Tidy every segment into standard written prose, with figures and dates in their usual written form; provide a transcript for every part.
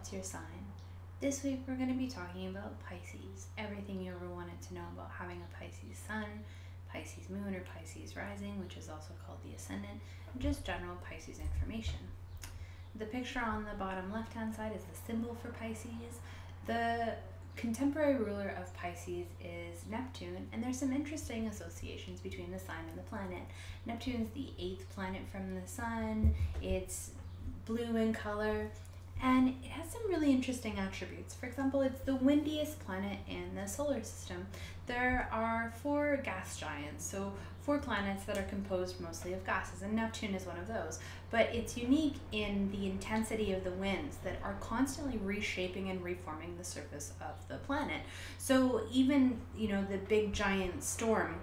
what's your sign? This week we're going to be talking about Pisces, everything you ever wanted to know about having a Pisces sun, Pisces moon, or Pisces rising, which is also called the ascendant, and just general Pisces information. The picture on the bottom left-hand side is the symbol for Pisces. The contemporary ruler of Pisces is Neptune, and there's some interesting associations between the sign and the planet. Neptune's the 8th planet from the sun. It's blue in color, and it has some really interesting attributes. For example, it's the windiest planet in the solar system. There are 4 gas giants, so 4 planets that are composed mostly of gases, and Neptune is one of those. But it's unique in the intensity of the winds that are constantly reshaping and reforming the surface of the planet. So even, the big giant storm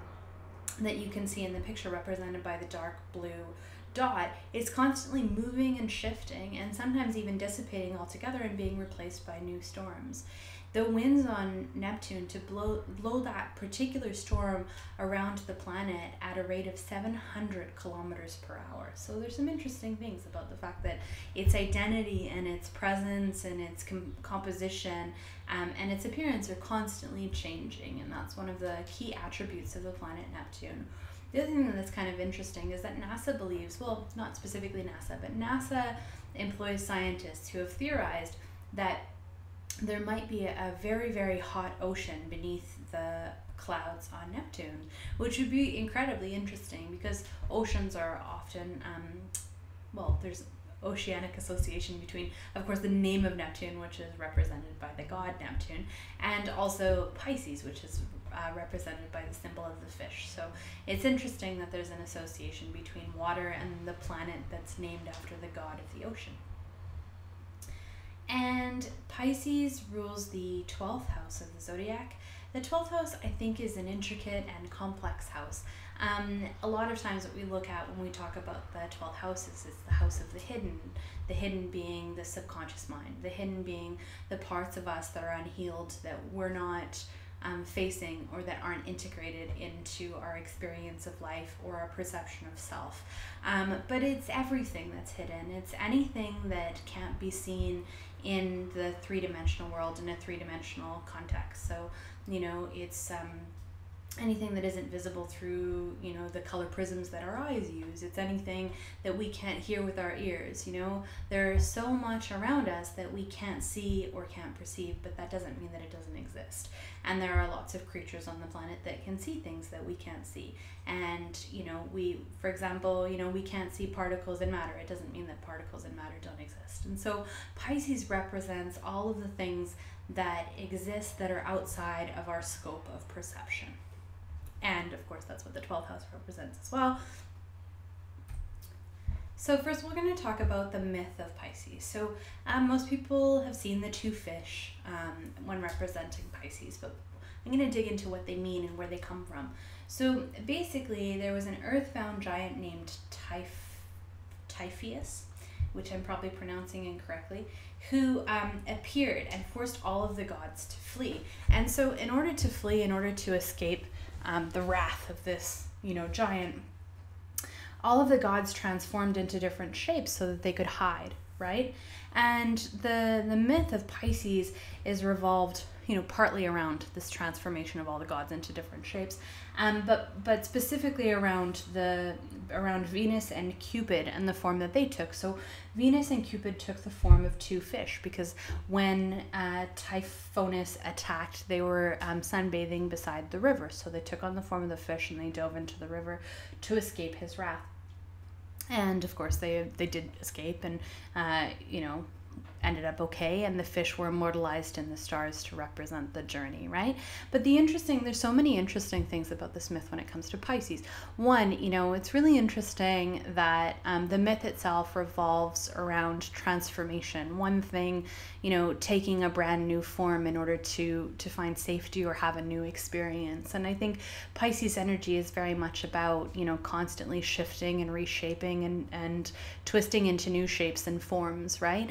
that you can see in the picture represented by the dark blue dot is constantly moving and shifting, and sometimes even dissipating altogether and being replaced by new storms. The winds on Neptune to blow that particular storm around the planet at a rate of 700 kilometers per hour. So there's some interesting things about the fact that its identity and its presence and its composition and its appearance are constantly changing, and that's one of the key attributes of the planet Neptune. The other thing that's kind of interesting is that NASA believes, well, not specifically NASA, but NASA employs scientists who have theorized that there might be a very, very hot ocean beneath the clouds on Neptune, which would be incredibly interesting because oceans are often, there's oceanic association between, of course, the name of Neptune, which is represented by the god Neptune, and also Pisces, which is represented by the symbol of the fish. So it's interesting that there's an association between water and the planet that's named after the god of the ocean. And Pisces rules the 12th house of the zodiac. The 12th house, I think, is an intricate and complex house. A lot of times what we look at when we talk about the 12th house is the house of the hidden being the subconscious mind, the hidden being the parts of us that are unhealed, that we're not facing, or that aren't integrated into our experience of life or our perception of self. But it's everything that's hidden. It's anything that can't be seen in the 3-dimensional world, in a 3-dimensional context. So, it's anything that isn't visible through, the color prisms that our eyes use. It's anything that we can't hear with our ears. There's so much around us that we can't see or can't perceive, but that doesn't mean that it doesn't exist. And there are lots of creatures on the planet that can see things that we can't see. And, for example, we can't see particles in matter. It doesn't mean that particles in matter don't exist. And so Pisces represents all of the things that exist that are outside of our scope of perception. And of course, that's what the 12th house represents as well. So first, we're going to talk about the myth of Pisces. So most people have seen the 2 fish when representing Pisces, but I'm going to dig into what they mean and where they come from. So basically, there was an earthbound giant named Typhoeus, which I'm probably pronouncing incorrectly, who appeared and forced all of the gods to flee. And so in order to flee, in order to escape the wrath of this, giant, all of the gods transformed into different shapes so that they could hide, right? And the myth of Pisces is revolved, partly around this transformation of all the gods into different shapes, but specifically around Venus and Cupid and the form that they took. So Venus and Cupid took the form of 2 fish because when Typhonus attacked, they were sunbathing beside the river. So they took on the form of the fish and they dove into the river to escape his wrath. And of course they did escape and, ended up okay, and the fish were immortalized in the stars to represent the journey, right? But there's so many interesting things about this myth when it comes to Pisces. One, it's really interesting that the myth itself revolves around transformation. One thing, taking a brand new form in order to find safety or have a new experience. And I think Pisces energy is very much about, constantly shifting and reshaping and twisting into new shapes and forms, right?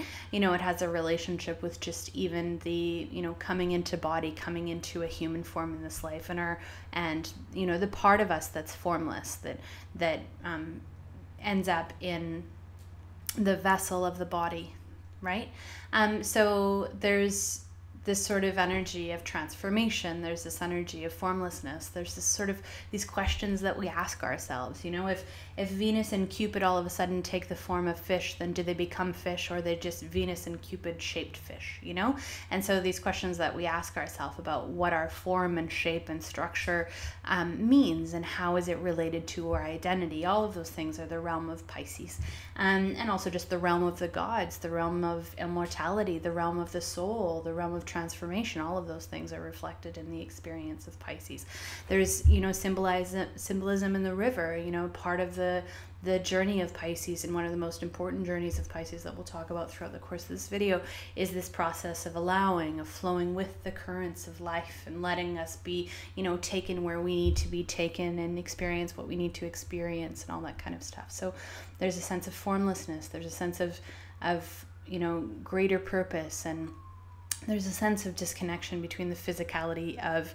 It has a relationship with just even the, coming into body, coming into a human form in this life, and the part of us that's formless, that ends up in the vessel of the body right? So there's this sort of energy of transformation. There's this energy of formlessness. There's this sort of these questions that we ask ourselves. You know, if Venus and Cupid all of a sudden take the form of fish, then do they become fish, or are they just Venus and Cupid shaped fish? You know, and so these questions that we ask ourselves about what our form and shape and structure means, and how is it related to our identity. All of those things are the realm of Pisces, and also just the realm of the gods, the realm of immortality, the realm of the soul, the realm of transformation. All of those things are reflected in the experience of Pisces. There's, you know, symbolism in the river. You know, part of the journey of Pisces, and one of the most important journeys of Pisces that we'll talk about throughout the course of this video, is this process of allowing, of flowing with the currents of life, and letting us be, you know, taken where we need to be taken, and experience what we need to experience, and all that kind of stuff. So there's a sense of formlessness. There's a sense of you know, greater purpose, and there's a sense of disconnection between the physicality of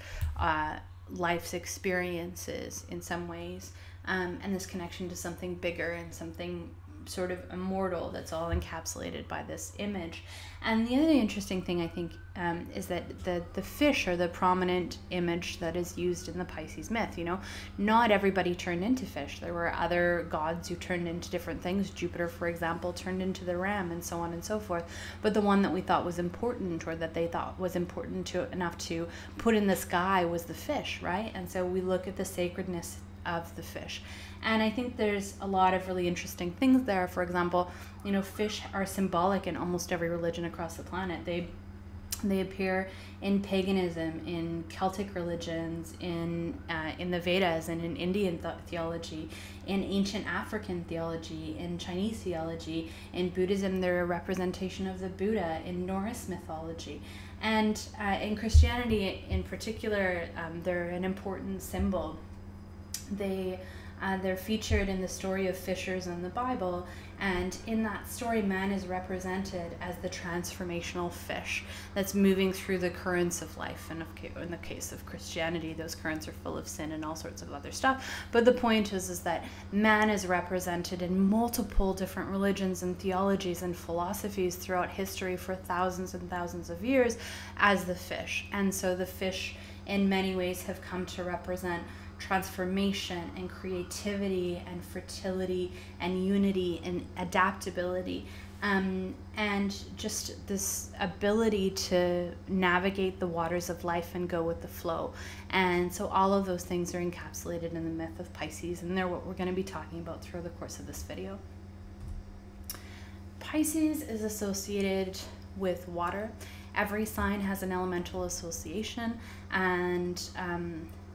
life's experiences in some ways, and this connection to something bigger and something sort of immortal that's all encapsulated by this image. And the other interesting thing, I think, is that the fish are the prominent image that is used in the Pisces myth. You know, not everybody turned into fish. There were other gods who turned into different things. Jupiter, for example, turned into the ram, and so on and so forth. But the one that we thought was important, or that they thought was important enough to put in the sky, was the fish, right? And so we look at the sacredness of the fish. And I think there's a lot of really interesting things there. For example, you know, fish are symbolic in almost every religion across the planet. They appear in paganism, in Celtic religions, in the Vedas, and in Indian theology, in ancient African theology, in Chinese theology. In Buddhism, they're a representation of the Buddha. In Norse mythology, and in Christianity in particular, they're an important symbol. They're featured in the story of fishers in the Bible, and in that story, man is represented as the transformational fish that's moving through the currents of life. And in the case of Christianity, those currents are full of sin and all sorts of other stuff. But the point is that man is represented in multiple different religions and theologies and philosophies throughout history for thousands and thousands of years as the fish. And so the fish, in many ways, have come to represent transformation and creativity and fertility and unity and adaptability, and just this ability to navigate the waters of life and go with the flow. And so all of those things are encapsulated in the myth of Pisces, and they're what we're going to be talking about through the course of this video. Pisces is associated with water. Every sign has an elemental association, and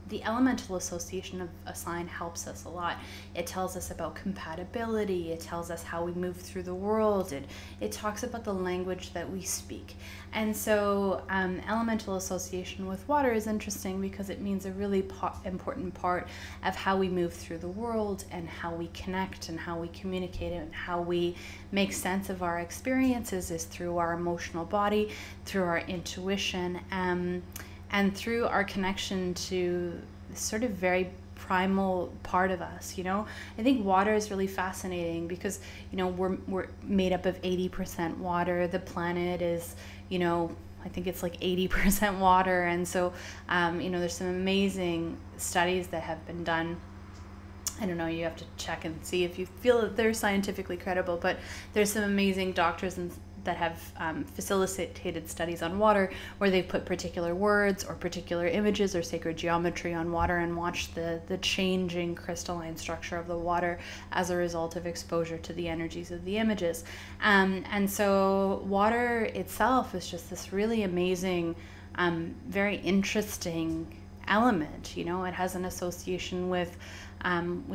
the elemental association of a sign helps us a lot. It tells us about compatibility. It tells us how we move through the world. It talks about the language that we speak. And so elemental association with water is interesting because it means a really important part of how we move through the world, and how we connect, and how we communicate, and how we make sense of our experiences is through our emotional body, through our intuition, and through our connection to this sort of very primal part of us. You know, I think water is really fascinating because, you know, we're made up of 80% water. The planet is, you know, I think it's like 80% water. And so, you know, there's some amazing studies that have been done. I don't know, you have to check and see if you feel that they're scientifically credible, but there's some amazing doctors that have facilitated studies on water where they've put particular words or particular images or sacred geometry on water and watched the changing crystalline structure of the water as a result of exposure to the energies of the images. And so water itself is just this really amazing, very interesting element. You know, it has an association with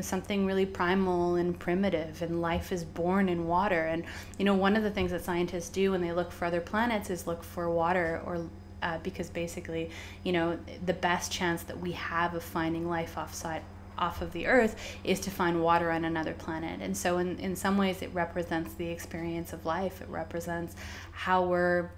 something really primal and primitive, and life is born in water. And, you know, one of the things that scientists do when they look for other planets is look for water, or because basically, you know, the best chance that we have of finding life off of the Earth is to find water on another planet. And so in some ways it represents the experience of life. It represents how we're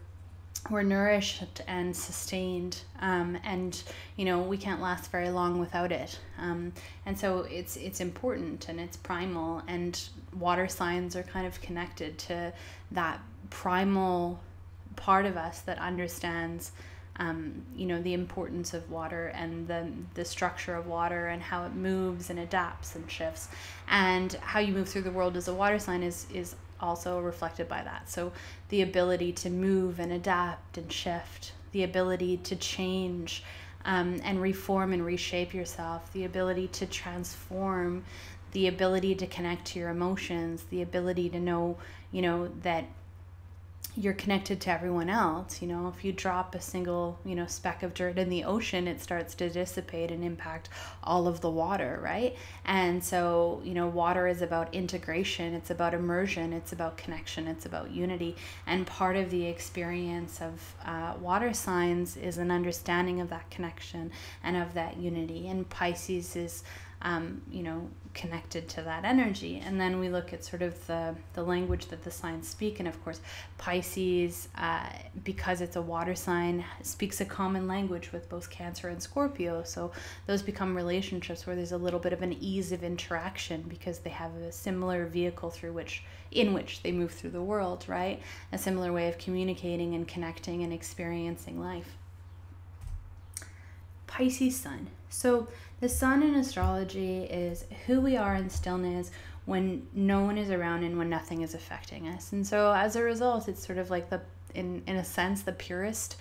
nourished and sustained, and, you know, we can't last very long without it. And so it's important, and it's primal, and water signs are kind of connected to that primal part of us that understands the importance of water and the structure of water and how it moves and adapts and shifts, and how you move through the world as a water sign is also reflected by that. So the ability to move and adapt and shift, the ability to change and reform and reshape yourself, the ability to transform, the ability to connect to your emotions, the ability to know, that you're connected to everyone else. If you drop a single, speck of dirt in the ocean, it starts to dissipate and impact all of the water, right? And so, water is about integration, it's about immersion, it's about connection, it's about unity. And part of the experience of water signs is an understanding of that connection and of that unity. And Pisces is connected to that energy. And then we look at sort of the language that the signs speak. And of course, Pisces, because it's a water sign, speaks a common language with both Cancer and Scorpio. So those become relationships where there's a little bit of an ease of interaction because they have a similar vehicle in which they move through the world, right? A similar way of communicating and connecting and experiencing life. Pisces sun. So the sun in astrology is who we are in stillness when no one is around and when nothing is affecting us. And so as a result, it's sort of like in a sense, the purest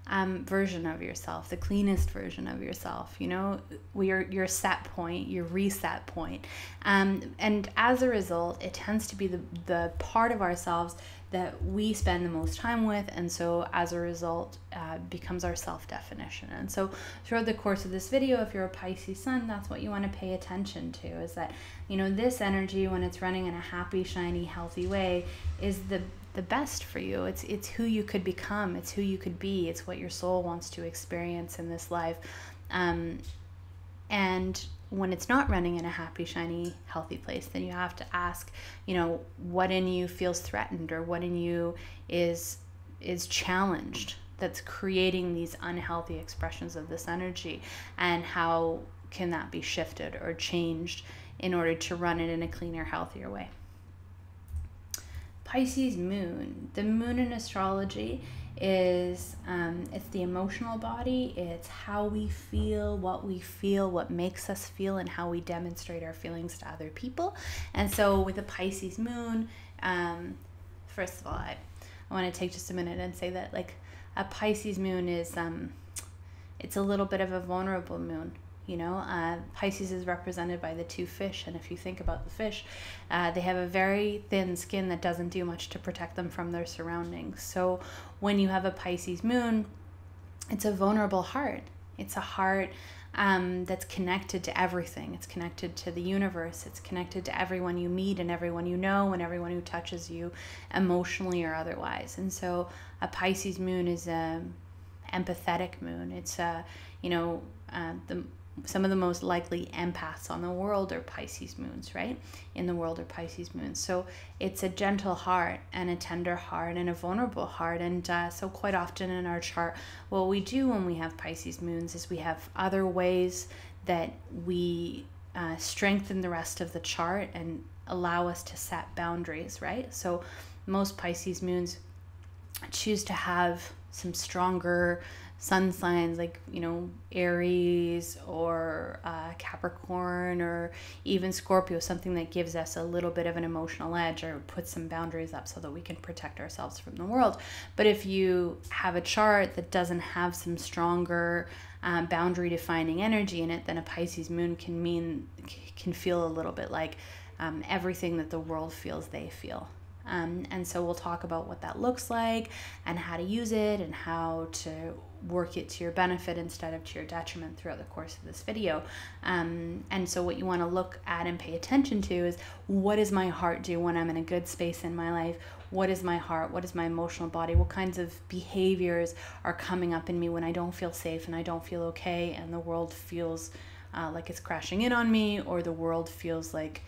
version of yourself, the cleanest version of yourself, your set point, your reset point. And as a result, it tends to be the part of ourselves that we spend the most time with, and so as a result becomes our self-definition. And so throughout the course of this video, if you're a Pisces sun, that's what you want to pay attention to, is that this energy, when it's running in a happy, shiny, healthy way, is the best for you. It's who you could become, it's who you could be, it's what your soul wants to experience in this life. And when it's not running in a happy, shiny, healthy place, then you have to ask, what in you feels threatened, or what in you is challenged, that's creating these unhealthy expressions of this energy, and how can that be shifted or changed in order to run it in a cleaner, healthier way. Pisces moon. The moon in astrology is it's the emotional body. It's how we feel, what makes us feel, and how we demonstrate our feelings to other people. And so with a Pisces moon, first of all, I want to take just a minute and say that like a Pisces moon is it's a little bit of a vulnerable moon. Pisces is represented by the two fish, and if you think about the fish, they have a very thin skin that doesn't do much to protect them from their surroundings. So when you have a Pisces moon, it's a vulnerable heart. It's a heart that's connected to everything. It's connected to the universe. It's connected to everyone you meet and everyone you know and everyone who touches you emotionally or otherwise. And so a Pisces moon is a empathetic moon. It's some of the most likely empaths on the world are Pisces moons, right? In the world are Pisces moons. So it's a gentle heart and a tender heart and a vulnerable heart. And so quite often in our chart, what we do when we have Pisces moons is we have other ways that we strengthen the rest of the chart and allow us to set boundaries, right? So most Pisces moons choose to have some stronger sun signs like Aries or Capricorn or even Scorpio, something that gives us a little bit of an emotional edge or puts some boundaries up so that we can protect ourselves from the world. But if you have a chart that doesn't have some stronger boundary defining energy in it, then a Pisces moon can feel a little bit like everything that the world feels they feel. And so we'll talk about what that looks like and how to use it and how to work it to your benefit instead of to your detriment throughout the course of this video. And so what you want to look at and pay attention to is, what does my heart do when I'm in a good space in my life? What is my heart? What is my emotional body? What kinds of behaviors are coming up in me when I don't feel safe and I don't feel okay and the world feels like it's crashing in on me, or the world feels like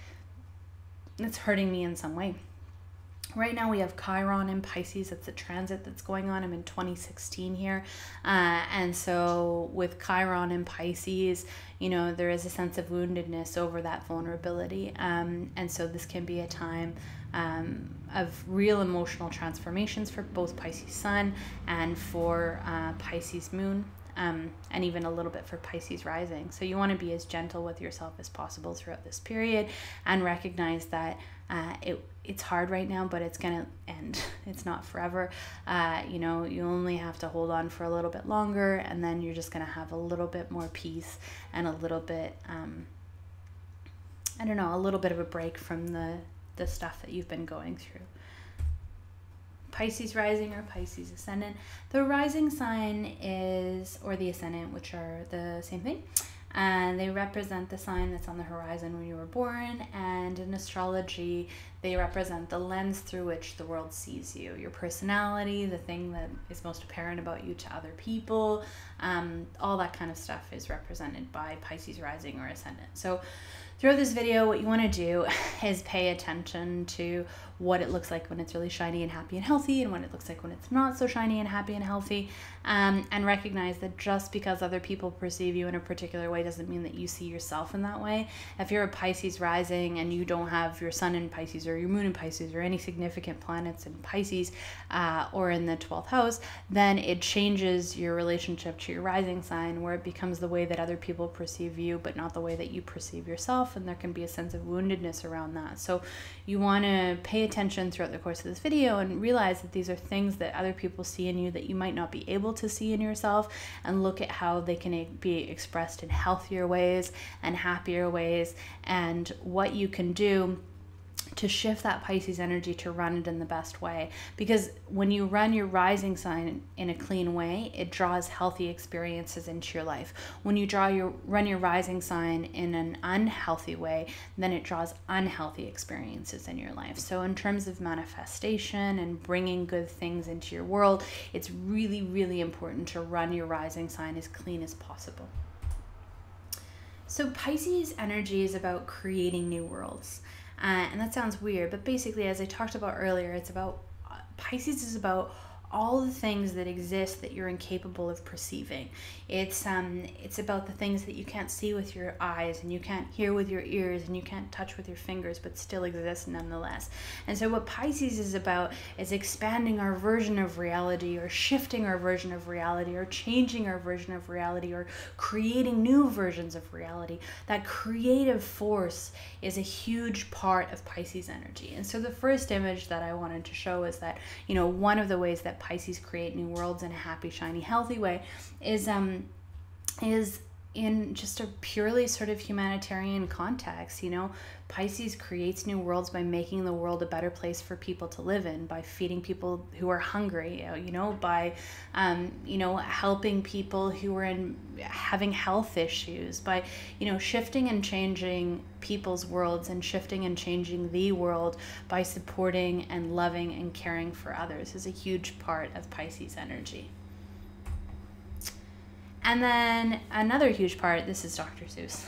it's hurting me in some way? Right now we have Chiron in Pisces. It's a transit that's going on. I'm in 2016 here. And so with Chiron in Pisces, there is a sense of woundedness over that vulnerability. And so this can be a time of real emotional transformations for both Pisces Sun and for Pisces Moon. And even a little bit for Pisces rising. So you want to be as gentle with yourself as possible throughout this period, and recognize that it's hard right now, but it's going to end. It's not forever. You only have to hold on for a little bit longer, and then you're just going to have a little bit more peace and a little bit, a little bit of a break from the stuff that you've been going through. Pisces rising or Pisces ascendant. The rising sign or the ascendant, which are the same thing, and they represent the sign that's on the horizon when you were born, and in astrology they represent the lens through which the world sees you, your personality, the thing that is most apparent about you to other people. All that kind of stuff is represented by Pisces rising or ascendant. So throughout this video, what you want to do is pay attention to what it looks like when it's really shiny and happy and healthy, and what it looks like when it's not so shiny and happy and healthy, and recognize that just because other people perceive you in a particular way doesn't mean that you see yourself in that way. If you're a Pisces rising and you don't have your sun in Pisces or your moon in Pisces or any significant planets in Pisces or in the 12th house, then it changes your relationship to your rising sign, where it becomes the way that other people perceive you, but not the way that you perceive yourself, and there can be a sense of woundedness around that. So you want to pay attention throughout the course of this video and realize that these are things that other people see in you that you might not be able to see in yourself, and look at how they can be expressed in healthier ways and happier ways, and what you can do to shift that Pisces energy to run it in the best way. Because when you run your rising sign in a clean way, it draws healthy experiences into your life. When you run your rising sign in an unhealthy way, then it draws unhealthy experiences in your life. So in terms of manifestation and bringing good things into your world, it's really, really important to run your rising sign as clean as possible. So Pisces energy is about creating new worlds. And that sounds weird, but basically, as I talked about earlier, it's about Pisces is about all the things that exist that you're incapable of perceiving. It's about the things that you can't see with your eyes, and you can't hear with your ears, and you can't touch with your fingers, but still exist nonetheless. And so what Pisces is about is expanding our version of reality, or shifting our version of reality, or changing our version of reality, or creating new versions of reality. That creative force is a huge part of Pisces energy. And so the first image that I wanted to show is that, one of the ways that Pisces create new worlds in a happy, shiny, healthy way is in just a purely sort of humanitarian context. Pisces creates new worlds by making the world a better place for people to live in, by feeding people who are hungry, by helping people who are having health issues, by shifting and changing people's worlds, and shifting and changing the world by supporting and loving and caring for others is a huge part of Pisces energy. And then another huge part, this is Dr. Seuss,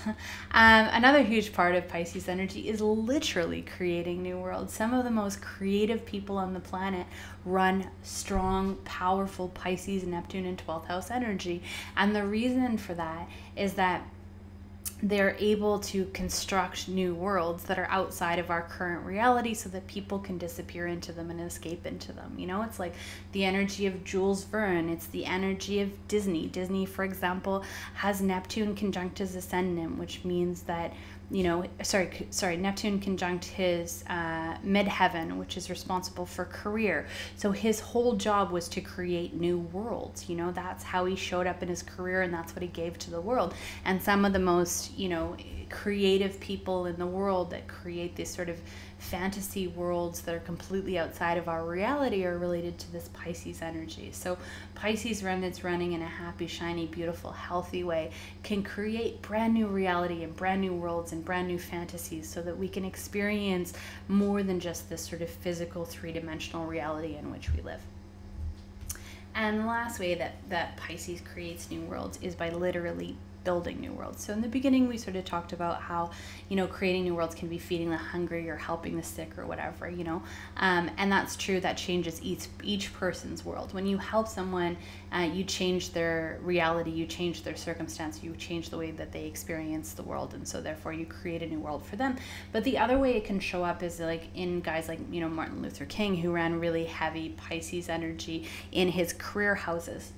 another huge part of Pisces energy is literally creating new worlds. Some of the most creative people on the planet run strong, powerful Pisces, Neptune, and 12th house energy. And the reason for that is that they're able to construct new worlds that are outside of our current reality, so that people can disappear into them and escape into them. It's like the energy of Jules Verne. It's the energy of Disney. Disney, for example, has Neptune conjunct his ascendant, which means that Neptune conjunct his midheaven, which is responsible for career. So his whole job was to create new worlds. That's how he showed up in his career, and that's what he gave to the world. And some of the most, creative people in the world that create these sort of fantasy worlds that are completely outside of our reality are related to this Pisces energy. So Pisces that's running in a happy, shiny, beautiful, healthy way can create brand new reality and brand new worlds and brand new fantasies, so that we can experience more than just this sort of physical, three-dimensional reality in which we live. And the last way that Pisces creates new worlds is by literally building new worlds. So in the beginning, we sort of talked about how, you know, creating new worlds can be feeding the hungry or helping the sick or whatever, you know, and that's true. That changes each person's world. When you help someone, you change their reality, you change their circumstance, you change the way that they experience the world, and so therefore you create a new world for them. But the other way it can show up is like in guys like, you know, Martin Luther King, who ran really heavy Pisces energy in his career houses.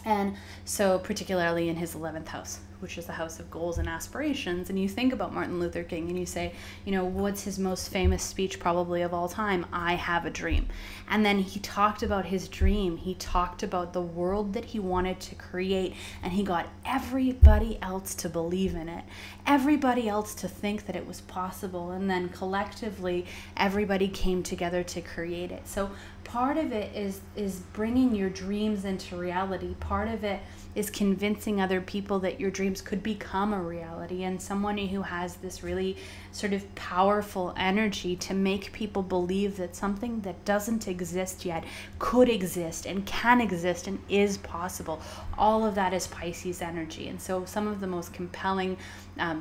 And so particularly in his 11th house, which is the house of goals and aspirations. And you think about Martin Luther King and you say, you know, what's his most famous speech probably of all time? I have a dream. And then he talked about his dream. He talked about the world that he wanted to create, and he got everybody else to believe in it, everybody else to think that it was possible. And then collectively, everybody came together to create it. So part of it is bringing your dreams into reality. Part of it is convincing other people that your dreams could become a reality, and someone who has this really sort of powerful energy to make people believe that something that doesn't exist yet could exist and can exist and is possible. All of that is Pisces energy. And so some of the most compelling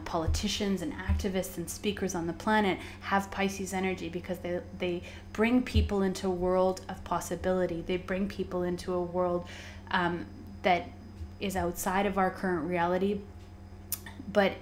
politicians and activists and speakers on the planet have Pisces energy, because they bring people into a world of possibility. They bring people into a world that is outside of our current reality, but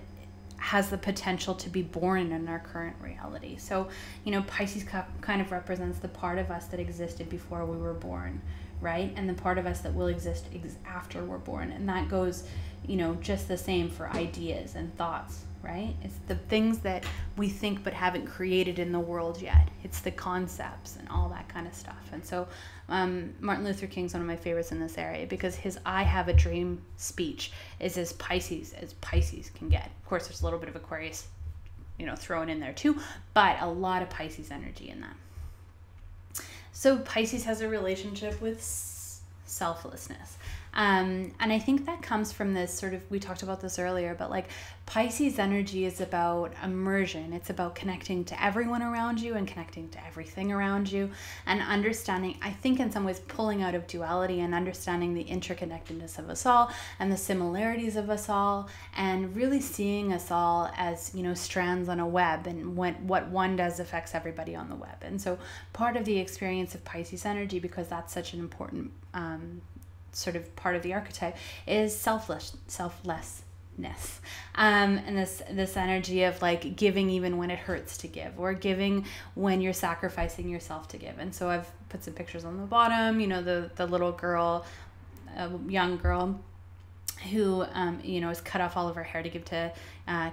has the potential to be born in our current reality. So, you know, Pisces kind of represents the part of us that existed before we were born, right? And the part of us that will exist after we're born. And that goes, you know, just the same for ideas and thoughts, right? It's the things that we think but haven't created in the world yet. It's the concepts and all that kind of stuff. And so Martin Luther King's one of my favorites in this area, because his I have a dream speech is as Pisces can get. Of course, there's a little bit of Aquarius, you know, thrown in there too, but a lot of Pisces energy in that. So Pisces has a relationship with selflessness. And I think that comes from this sort of, we talked about this earlier, but like Pisces energy is about immersion. It's about connecting to everyone around you and connecting to everything around you, and understanding, I think in some ways, pulling out of duality and understanding the interconnectedness of us all and the similarities of us all, and really seeing us all as, you know, strands on a web, and what one does affects everybody on the web. And so part of the experience of Pisces energy, because that's such an important sort of part of the archetype, is selflessness, and this energy of like giving even when it hurts to give, or giving when you're sacrificing yourself to give. And so I've put some pictures on the bottom, you know, the little girl, young girl who you know, has cut off all of her hair to give to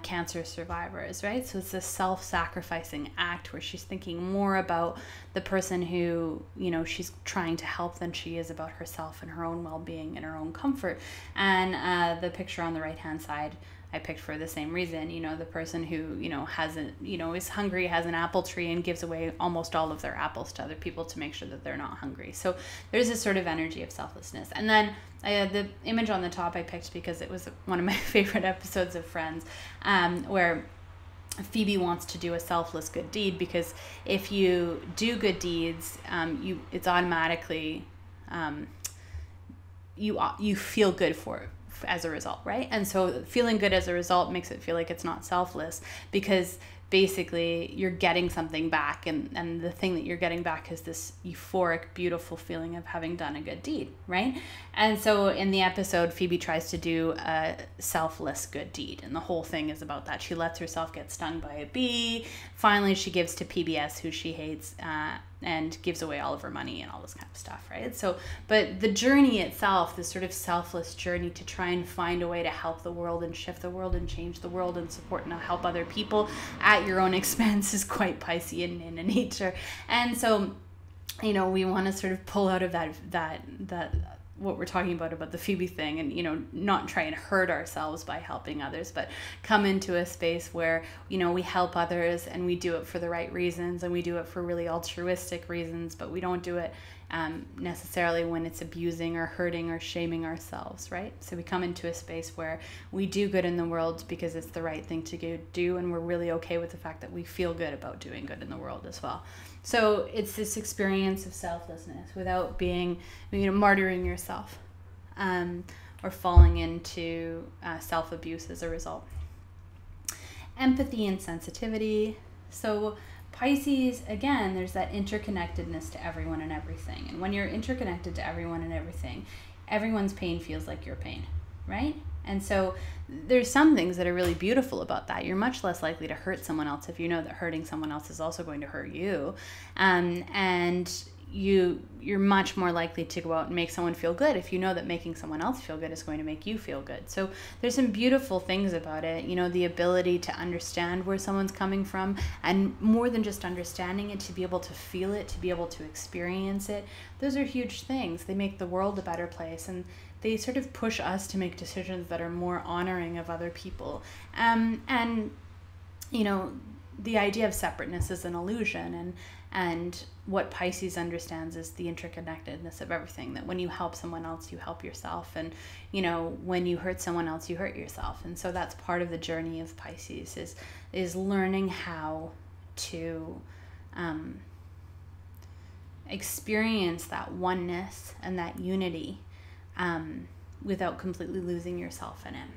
cancer survivors, right? So it's a self-sacrificing act where she's thinking more about the person who, you know, she's trying to help than she is about herself and her own well-being and her own comfort. And the picture on the right-hand side I picked for the same reason, you know, the person who, you know, hasn't, you know, is hungry, has an apple tree, and gives away almost all of their apples to other people to make sure that they're not hungry. So there's this sort of energy of selflessness. And then the image on the top I picked because it was one of my favorite episodes of Friends, where Phoebe wants to do a selfless good deed, because if you do good deeds, it's automatically, you feel good for it as a result, right? And so feeling good as a result makes it feel like it's not selfless, because basically you're getting something back, and the thing that you're getting back is this euphoric, beautiful feeling of having done a good deed, right? And so in the episode, Phoebe tries to do a selfless good deed, and the whole thing is about that. She lets herself get stung by a bee. Finally, she gives to PBS, who she hates, and gives away all of her money and all this kind of stuff, right? So, but the journey itself, this sort of selfless journey to try and find a way to help the world and shift the world and change the world and support and help other people at your own expense, is quite Piscean in nature. And so, you know, we want to sort of pull out of that what we're talking about the Phoebe thing, and, you know, not try and hurt ourselves by helping others, but come into a space where, you know, we help others and we do it for the right reasons, and we do it for really altruistic reasons, but we don't do it necessarily when it's abusing or hurting or shaming ourselves, right? So we come into a space where we do good in the world because it's the right thing to do, and we're really okay with the fact that we feel good about doing good in the world as well. So it's this experience of selflessness without being, you know, martyring yourself. or falling into self-abuse as a result. Empathy and sensitivity. So Pisces, again, there's that interconnectedness to everyone and everything. And when you're interconnected to everyone and everything, everyone's pain feels like your pain, right? And so there's some things that are really beautiful about that. You're much less likely to hurt someone else if you know that hurting someone else is also going to hurt you. And you're much more likely to go out and make someone feel good if you know that making someone else feel good is going to make you feel good. So there's some beautiful things about it, you know, the ability to understand where someone's coming from, and more than just understanding it, to be able to feel it, to be able to experience it. Those are huge things. They make the world a better place, and they sort of push us to make decisions that are more honoring of other people. And you know, the idea of separateness is an illusion, and what Pisces understands is the interconnectedness of everything, that when you help someone else, you help yourself, and you know, when you hurt someone else, you hurt yourself. And so that's part of the journey of Pisces, is learning how to experience that oneness and that unity without completely losing yourself in it.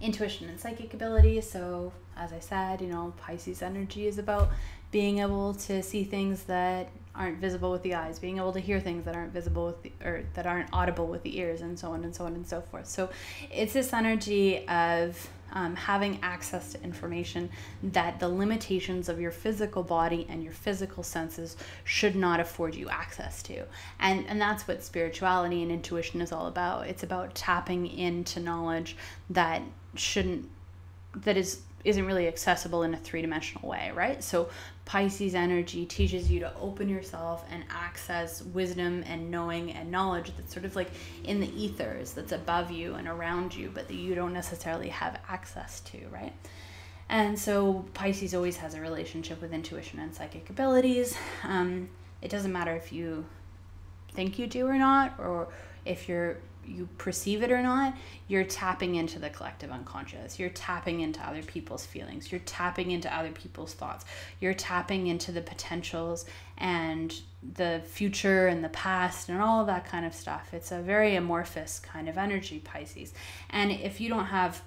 Intuition and psychic abilities. So as I said, you know, Pisces energy is about being able to see things that aren't visible with the eyes, being able to hear things that aren't visible with the, or that aren't audible with the ears, and so on and so on and so forth. So it's this energy of having access to information that the limitations of your physical body and your physical senses should not afford you access to. And that's what spirituality and intuition is all about. It's about tapping into knowledge that isn't really accessible in a three-dimensional way, right? So Pisces energy teaches you to open yourself and access wisdom and knowing and knowledge that's sort of like in the ethers, that's above you and around you, but that you don't necessarily have access to, right? And so Pisces always has a relationship with intuition and psychic abilities. It doesn't matter if you think you do or not, or if you perceive it or not, you're tapping into the collective unconscious. You're tapping into other people's feelings. You're tapping into other people's thoughts. You're tapping into the potentials and the future and the past and all of that kind of stuff. It's a very amorphous kind of energy, Pisces. And if you don't have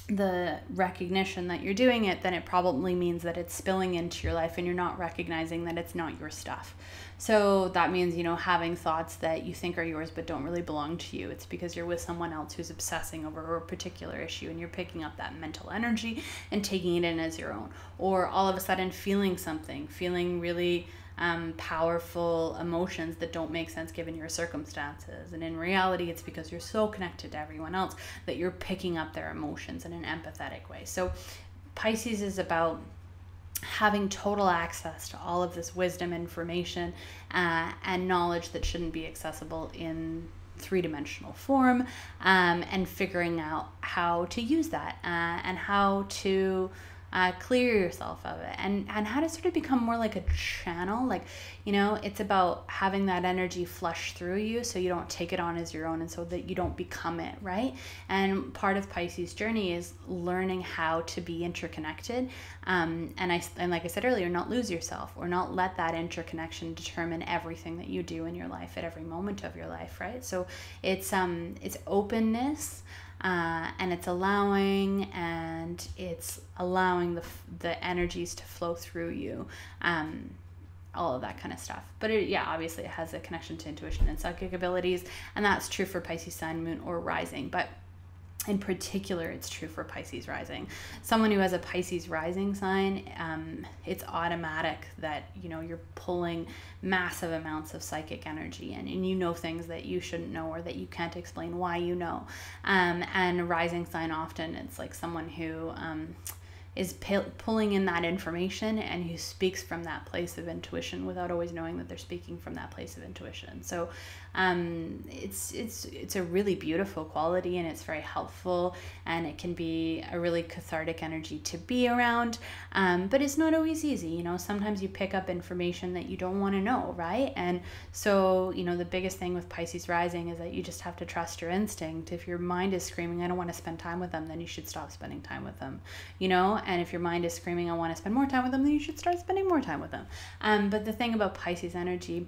the recognition that you're doing it, then it probably means that it's spilling into your life and you're not recognizing that it's not your stuff. So that means, you know, having thoughts that you think are yours but don't really belong to you. It's because you're with someone else who's obsessing over a particular issue, and you're picking up that mental energy and taking it in as your own. Or all of a sudden feeling really powerful emotions that don't make sense given your circumstances. And in reality, it's because you're so connected to everyone else that you're picking up their emotions in an empathetic way. So Pisces is about having total access to all of this wisdom, information, and knowledge that shouldn't be accessible in three-dimensional form, and figuring out how to use that, and how to clear yourself of it, and how to sort of become more like a channel. Like, you know, it's about having that energy flush through you so you don't take it on as your own, and so that you don't become it, right? And part of Pisces' journey is learning how to be interconnected, and like I said earlier, not lose yourself, or not let that interconnection determine everything that you do in your life at every moment of your life, right? So it's openness, and it's allowing the energies to flow through you, all of that kind of stuff. But obviously it has a connection to intuition and psychic abilities, and that's true for Pisces sun, moon, or rising. But in particular, it's true for Pisces rising. Someone who has a Pisces rising sign, it's automatic that, you know, you're pulling massive amounts of psychic energy, and you know things that you shouldn't know, or that you can't explain why you know. And rising sign, often it's like someone who is pulling in that information, and who speaks from that place of intuition without always knowing that they're speaking from that place of intuition. So it's a really beautiful quality, and it's very helpful, and it can be a really cathartic energy to be around, but it's not always easy. You know, sometimes you pick up information that you don't want to know, right? And so, you know, the biggest thing with Pisces rising is that you just have to trust your instinct. If your mind is screaming, I don't want to spend time with them, then you should stop spending time with them, you know? And if your mind is screaming, I want to spend more time with them, then you should start spending more time with them. But the thing about Pisces energy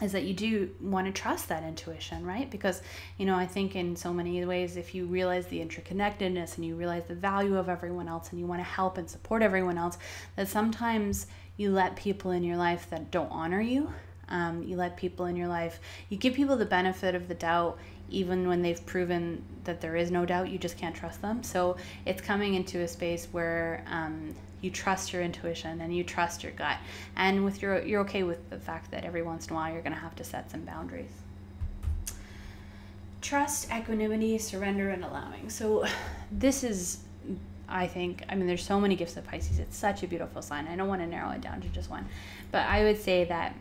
is that you do want to trust that intuition, right? Because, I think in so many ways, if you realize the interconnectedness and you realize the value of everyone else and you want to help and support everyone else, that sometimes you let people in your life that don't honor you. You let people in your life, you give people the benefit of the doubt, even when they've proven that there is no doubt, you just can't trust them. So it's coming into a space where you trust your intuition and you trust your gut, and you're okay with the fact that every once in a while you're going to have to set some boundaries. Trust, equanimity, surrender, and allowing. So this is, there's so many gifts of Pisces. It's such a beautiful sign. I don't want to narrow it down to just one, but I would say that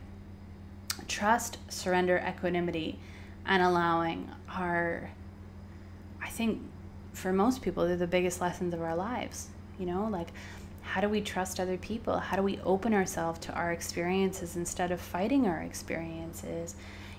trust, surrender, equanimity, and allowing are, I think, for most people, they're the biggest lessons of our lives. Like, how do we trust other people? How do we open ourselves to our experiences instead of fighting our experiences?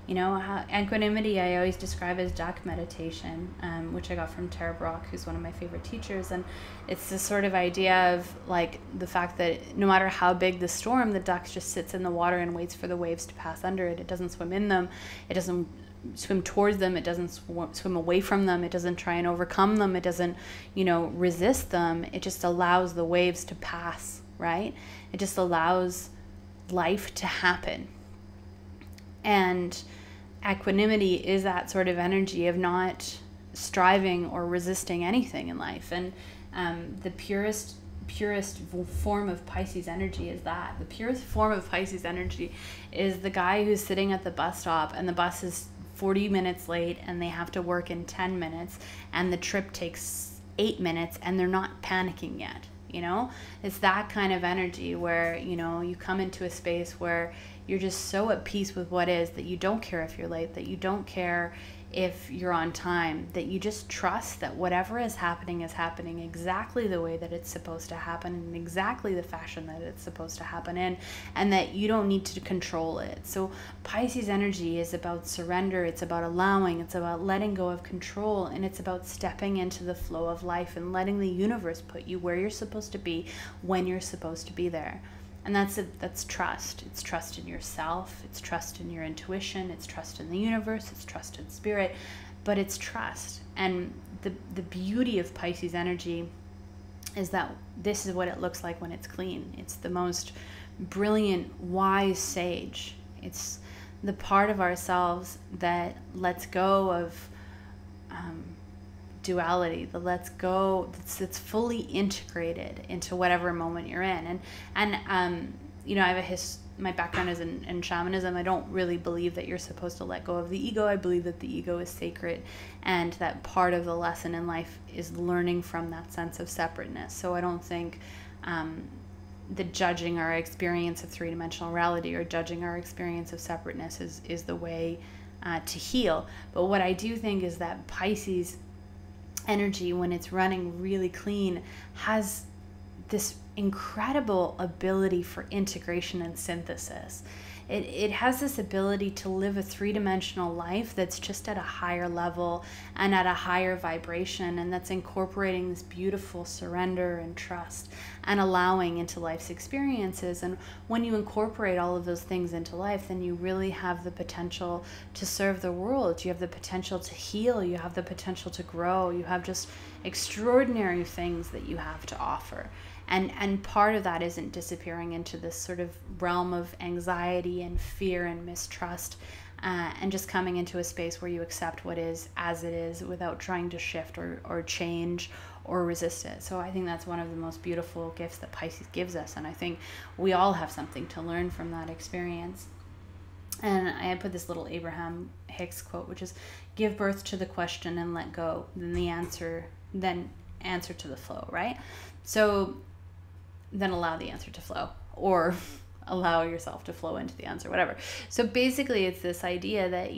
Equanimity I always describe as duck meditation, which I got from Tara Brock, who's one of my favorite teachers. And it's this sort of idea of like the fact that no matter how big the storm, the duck just sits in the water and waits for the waves to pass under it. It doesn't swim in them. It doesn't swim towards them. It doesn't swim away from them. It doesn't try and overcome them. It doesn't, resist them. It just allows the waves to pass, right? It just allows life to happen. And equanimity is that sort of energy of not striving or resisting anything in life. And the purest form of Pisces energy is that. The purest form of Pisces energy is the guy who's sitting at the bus stop and the bus is 40 minutes late and they have to work in 10 minutes and the trip takes 8 minutes and they're not panicking yet. It's that kind of energy where, you come into a space where you're just so at peace with what is, that you don't care if you're late, that you don't care if you're on time, that you just trust that whatever is happening exactly the way that it's supposed to happen, in exactly the fashion that it's supposed to happen in, and that you don't need to control it. So Pisces energy is about surrender, it's about allowing, it's about letting go of control, and it's about stepping into the flow of life and letting the universe put you where you're supposed to be when you're supposed to be there. And that's trust. It's trust in yourself. It's trust in your intuition. It's trust in the universe. It's trust in spirit. But it's trust. And the beauty of Pisces energy is that this is what it looks like when it's clean. It's the most brilliant, wise sage. It's the part of ourselves that lets go of duality, that lets go, that's fully integrated into whatever moment you're in. And I have my background is in shamanism. I don't really believe that you're supposed to let go of the ego. I believe that the ego is sacred, and that part of the lesson in life is learning from that sense of separateness. So I don't think that judging our experience of three-dimensional reality or judging our experience of separateness is the way to heal. But what I do think is that Pisces energy, when it's running really clean, has this incredible ability for integration and synthesis. It has this ability to live a three-dimensional life that's just at a higher level and at a higher vibration, and that's incorporating this beautiful surrender and trust and allowing into life's experiences. And when you incorporate all of those things into life, then you really have the potential to serve the world. You have the potential to heal. You have the potential to grow. You have just extraordinary things that you have to offer. And part of that isn't disappearing into this sort of realm of anxiety and fear and mistrust, and just coming into a space where you accept what is as it is without trying to shift or change or resist it. So I think that's one of the most beautiful gifts that Pisces gives us, and I think we all have something to learn from that experience. And I put this little Abraham Hicks quote, which is, "Give birth to the question and let go, then answer to the flow," right? So then allow the answer to flow, or allow yourself to flow into the answer, whatever. So basically it's this idea that,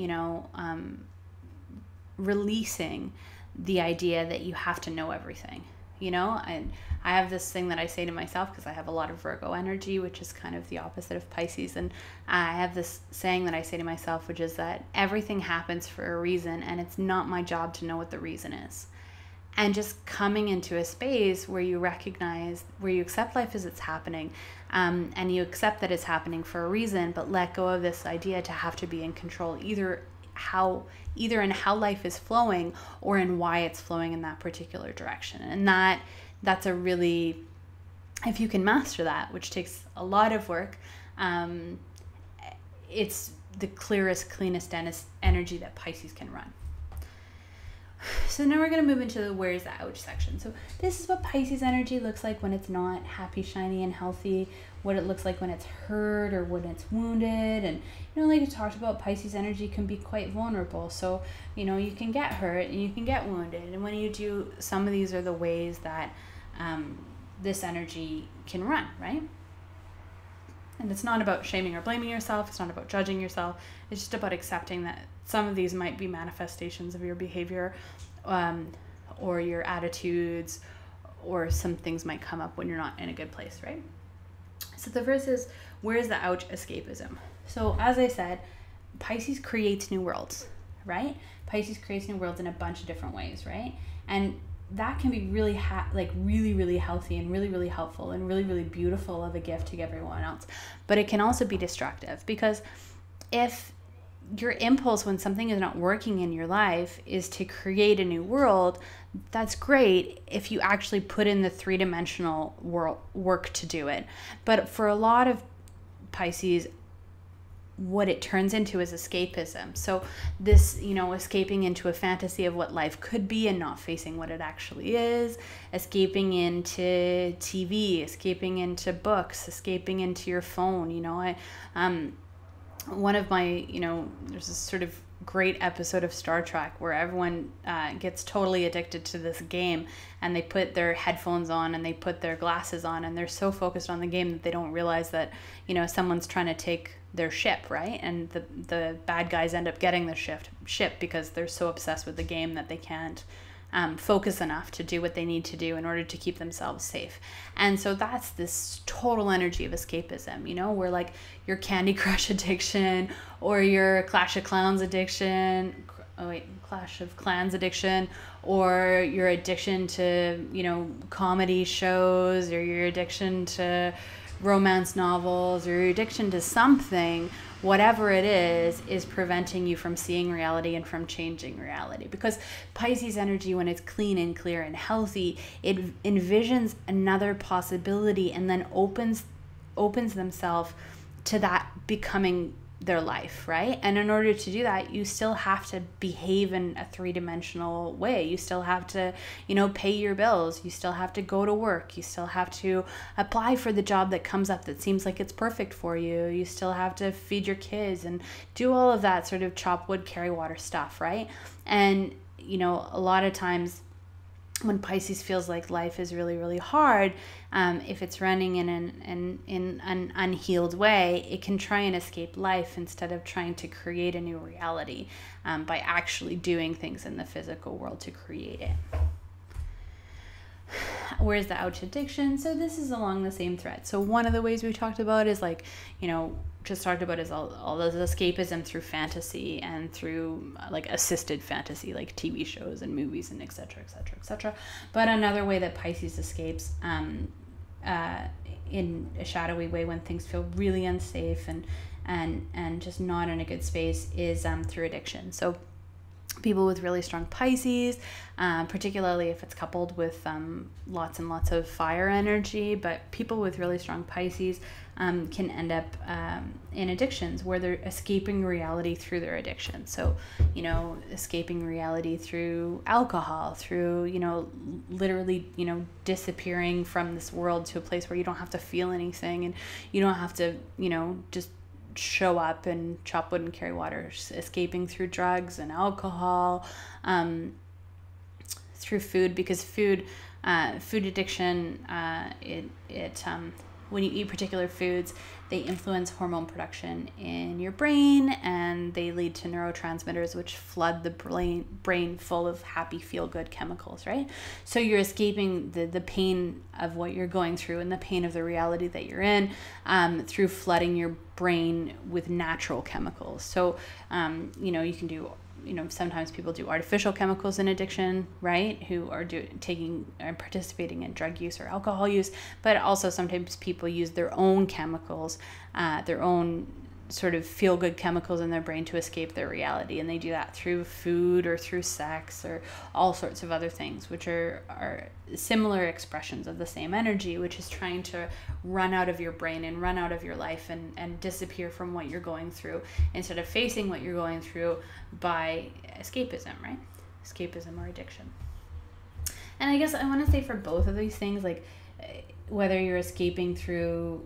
releasing the idea that you have to know everything, and I have this thing that I say to myself, because I have a lot of Virgo energy, which is kind of the opposite of Pisces. And I have this saying that I say to myself, which is that everything happens for a reason, and it's not my job to know what the reason is. and just coming into a space where you recognize, where you accept life as it's happening, and you accept that it's happening for a reason, but let go of this idea to have to be in control, either in how life is flowing or in why it's flowing in that particular direction. And that's a really, if you can master that, which takes a lot of work, it's the clearest, cleanest energy that Pisces can run. So now we're going to move into the where's the ouch section. So this is what Pisces energy looks like when it's not happy, shiny, and healthy, what it looks like when it's hurt or when it's wounded. And, like we talked about, Pisces energy can be quite vulnerable. So, you can get hurt and you can get wounded. And when you do, some of these are the ways that this energy can run, right? And it's not about shaming or blaming yourself. It's not about judging yourself. It's just about accepting that some of these might be manifestations of your behavior, or your attitudes, or some things might come up when you're not in a good place, right? So the first is, where's the ouch escapism? So as I said, Pisces creates new worlds, right? Pisces creates new worlds in a bunch of different ways, right? And that can be really really, really healthy and really, really helpful and really, really beautiful of a gift to give everyone else. But it can also be destructive, because if your impulse when something is not working in your life is to create a new world, that's great if you actually put in the three-dimensional work to do it. But for a lot of Pisces, what it turns into is escapism. So this, escaping into a fantasy of what life could be and not facing what it actually is, escaping into TV, escaping into books, escaping into your phone. One of my, there's this sort of great episode of Star Trek where everyone gets totally addicted to this game, and they put their headphones on and they put their glasses on, and they're so focused on the game that they don't realize that, someone's trying to take their ship, right? And the bad guys end up getting the ship because they're so obsessed with the game that they can't focus enough to do what they need to do in order to keep themselves safe. And so that's this total energy of escapism, where like your Candy Crush addiction or your Clash of Clans addiction, or your addiction to, comedy shows, or your addiction to romance novels, or your addiction to something, whatever it is preventing you from seeing reality and from changing reality. Because Pisces energy, when it's clean and clear and healthy, it envisions another possibility and then opens themselves to that becoming their life, right? And in order to do that, you still have to behave in a three-dimensional way. You still have to, pay your bills. You still have to go to work. You still have to apply for the job that comes up that seems like it's perfect for you. You still have to feed your kids and do all of that sort of chop wood, carry water stuff, right? And, a lot of times when Pisces feels like life is really, really hard, if it's running in an unhealed way, it can try and escape life instead of trying to create a new reality by actually doing things in the physical world to create it. Where's the ouch addiction? So this is along the same thread. So one of the ways we talked about is just talked about is all this escapism through fantasy and through assisted fantasy, like TV shows and movies and et cetera, et cetera, et cetera. But another way that Pisces escapes in a shadowy way when things feel really unsafe and just not in a good space is through addiction. So people with really strong Pisces, particularly if it's coupled with lots and lots of fire energy, but people with really strong Pisces can end up in addictions where they're escaping reality through their addiction. So, escaping reality through alcohol, through, literally, disappearing from this world to a place where you don't have to feel anything and you don't have to, just show up and chop wood and carry water. Escaping through drugs and alcohol, through food, because food addiction, when you eat particular foods, they influence hormone production in your brain, and they lead to neurotransmitters which flood the brain full of happy, feel-good chemicals, right? So you're escaping the pain of what you're going through and the pain of the reality that you're in through flooding your brain with natural chemicals. So, you can do, sometimes people do artificial chemicals in addiction, right? Who are taking and participating in drug use or alcohol use, but also sometimes people use their own chemicals, their own sort of feel-good chemicals in their brain to escape their reality, and they do that through food or through sex or all sorts of other things, which are similar expressions of the same energy, which is trying to run out of your brain and run out of your life and disappear from what you're going through, instead of facing what you're going through by escapism, right? Escapism or addiction. And I guess I want to say for both of these things, like whether you're escaping through,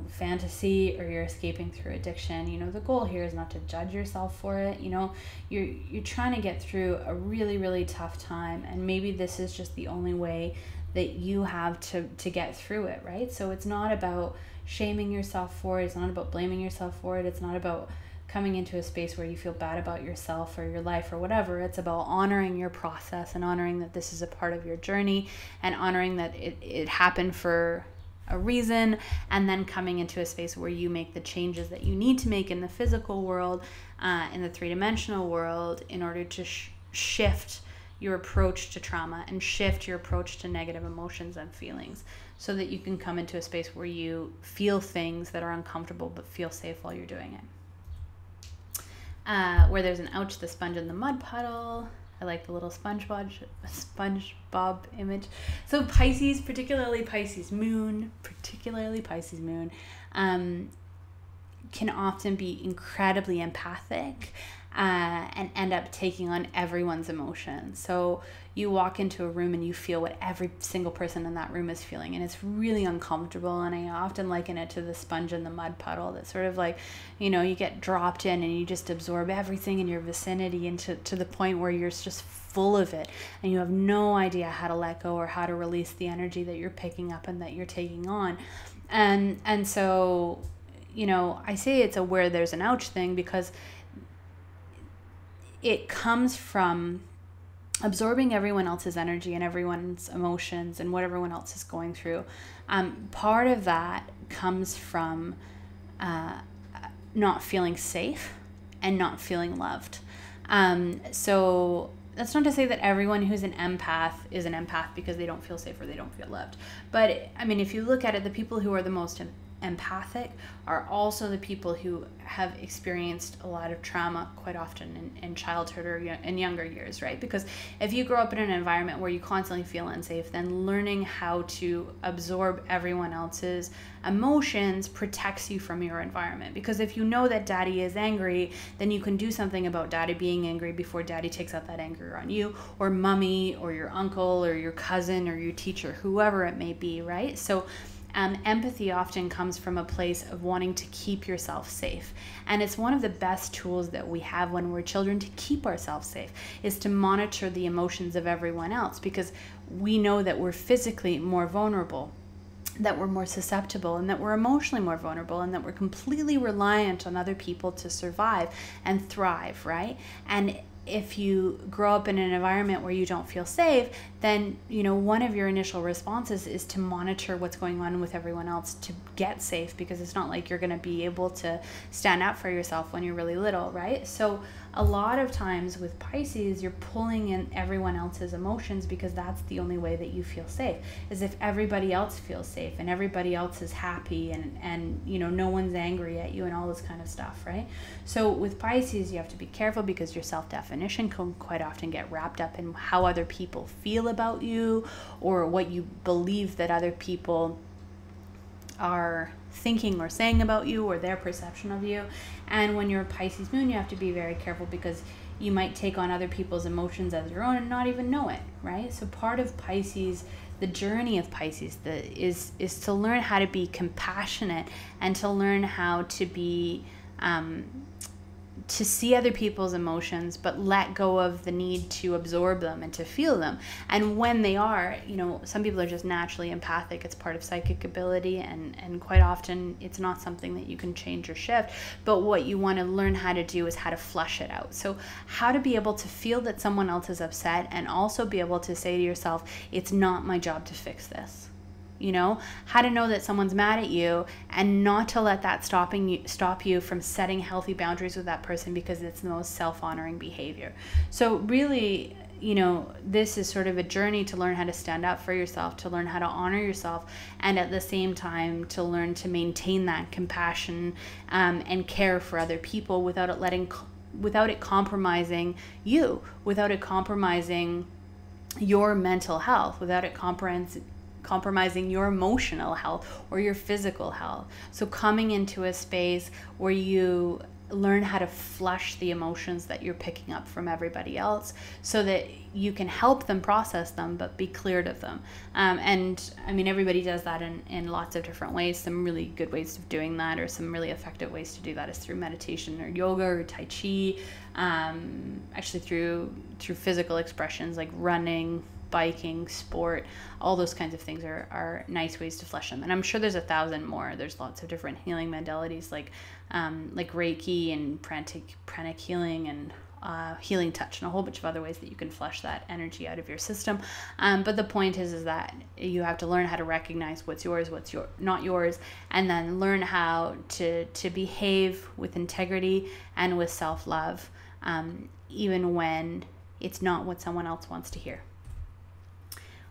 fantasy or you're escaping through addiction, the goal here is not to judge yourself for it. You're trying to get through a really, really tough time, and maybe this is just the only way that you have to get through it, right? So it's not about shaming yourself for it. It's not about blaming yourself for it. It's not about coming into a space where you feel bad about yourself or your life or whatever. It's about honoring your process and honoring that this is a part of your journey, and honoring that it happened for a reason, and then coming into a space where you make the changes that you need to make in the physical world, in the three-dimensional world, in order to shift your approach to trauma and shift your approach to negative emotions and feelings, so that you can come into a space where you feel things that are uncomfortable but feel safe while you're doing it. Where there's an ouch, the sponge in the mud puddle. I like the little SpongeBob image. So Pisces, particularly Pisces moon, can often be incredibly empathic and end up taking on everyone's emotions. So you walk into a room and you feel what every single person in that room is feeling, and it's really uncomfortable. And I often liken it to the sponge in the mud puddle. That's sort of like, you get dropped in and you just absorb everything in your vicinity, and to the point where you're just full of it, and you have no idea how to let go or how to release the energy that you're picking up and that you're taking on. And so, I say it's a where there's an ouch thing, because it comes from absorbing everyone else's energy and everyone's emotions and what everyone else is going through. Part of that comes from not feeling safe and not feeling loved. So that's not to say that everyone who's an empath is an empath because they don't feel safe or they don't feel loved. But I mean, if you look at it, the people who are the most empathic are also the people who have experienced a lot of trauma quite often in childhood or in younger years, right? Because if you grow up in an environment where you constantly feel unsafe, then learning how to absorb everyone else's emotions protects you from your environment. Because if you know that daddy is angry, then you can do something about daddy being angry before daddy takes out that anger on you, or mommy, or your uncle, or your cousin, or your teacher, whoever it may be, right? So empathy often comes from a place of wanting to keep yourself safe. And it's one of the best tools that we have when we're children to keep ourselves safe, is to monitor the emotions of everyone else, because we know that we're physically more vulnerable, that we're more susceptible, and that we're emotionally more vulnerable, and that we're completely reliant on other people to survive and thrive, right? And if you grow up in an environment where you don't feel safe, then, one of your initial responses is to monitor what's going on with everyone else to get safe, because it's not like you're going to be able to stand up for yourself when you're really little, right? So a lot of times with Pisces, you're pulling in everyone else's emotions, because that's the only way that you feel safe, is if everybody else feels safe and everybody else is happy and no one's angry at you and all this kind of stuff, right? So with Pisces, you have to be careful, because your self-definition can quite often get wrapped up in how other people feel about you, or what you believe that other people are thinking or saying about you, or their perception of you. And when you're a Pisces moon, you have to be very careful, because you might take on other people's emotions as your own and not even know it, right? So part of Pisces, the journey of Pisces, is to learn how to be compassionate, and to learn how to be see other people's emotions, but let go of the need to absorb them and to feel them. And when they are, some people are just naturally empathic. It's part of psychic ability, and quite often it's not something that you can change or shift. But what you want to learn how to do is how to flush it out. So how to be able to feel that someone else is upset, and also be able to say to yourself, it's not my job to fix this. How to know that someone's mad at you, and not to let that stop you from setting healthy boundaries with that person, because it's the most self-honoring behavior. So really, this is sort of a journey to learn how to stand up for yourself, to learn how to honor yourself, and at the same time to learn to maintain that compassion and care for other people without it compromising you, without it compromising your mental health, without it compromising your emotional health or your physical health. So coming into a space where you learn how to flush the emotions that you're picking up from everybody else, so that you can help them process them, but be cleared of them. And I mean, everybody does that in lots of different ways. Some really good ways of doing that, or some really effective ways to do that, is through meditation or yoga or Tai Chi, actually through physical expressions like running, biking, sport. All those kinds of things are nice ways to flush them. And I'm sure there's 1,000 more. There's lots of different healing modalities like Reiki and pranic healing and healing touch, and a whole bunch of other ways that you can flush that energy out of your system. But the point is that you have to learn how to recognize what's yours, what's not yours, and then learn how to behave with integrity and with self-love, even when it's not what someone else wants to hear.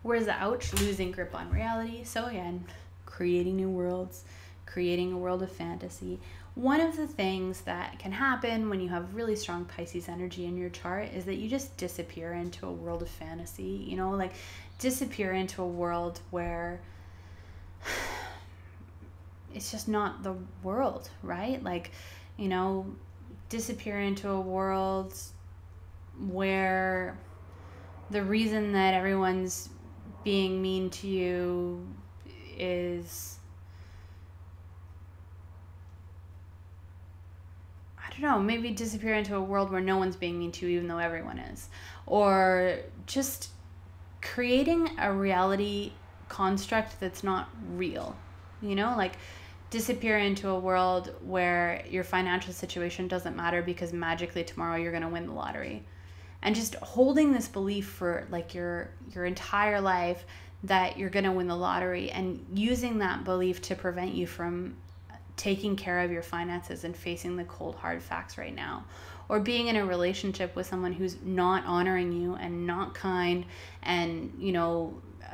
Whereas the ouch, losing grip on reality. So again, creating new worlds, creating a world of fantasy. One of the things that can happen when you have really strong Pisces energy in your chart is that you just disappear into a world of fantasy, like disappear into a world where it's just not the world, right? Like, disappear into a world where the reason that everyone's being mean to you is, I don't know, maybe disappear into a world where no one's being mean to you even though everyone is. Or just creating a reality construct that's not real, like disappear into a world where your financial situation doesn't matter because magically tomorrow you're going to win the lottery. And just holding this belief for like your entire life that you're going to win the lottery, and using that belief to prevent you from taking care of your finances and facing the cold hard facts right now. Or being in a relationship with someone who's not honoring you and not kind and,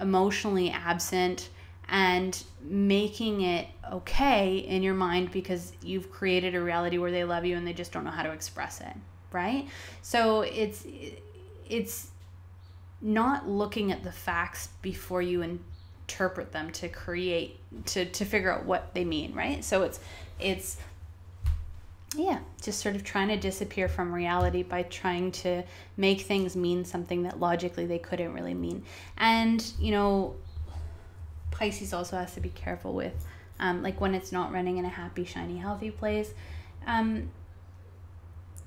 emotionally absent, and making it okay in your mind because you've created a reality where they love you and they just don't know how to express it. Right? So it's not looking at the facts before you interpret them to figure out what they mean, right? So it's just sort of trying to disappear from reality by trying to make things mean something that logically they couldn't really mean. And Pisces also has to be careful with like when it's not running in a happy, shiny, healthy place.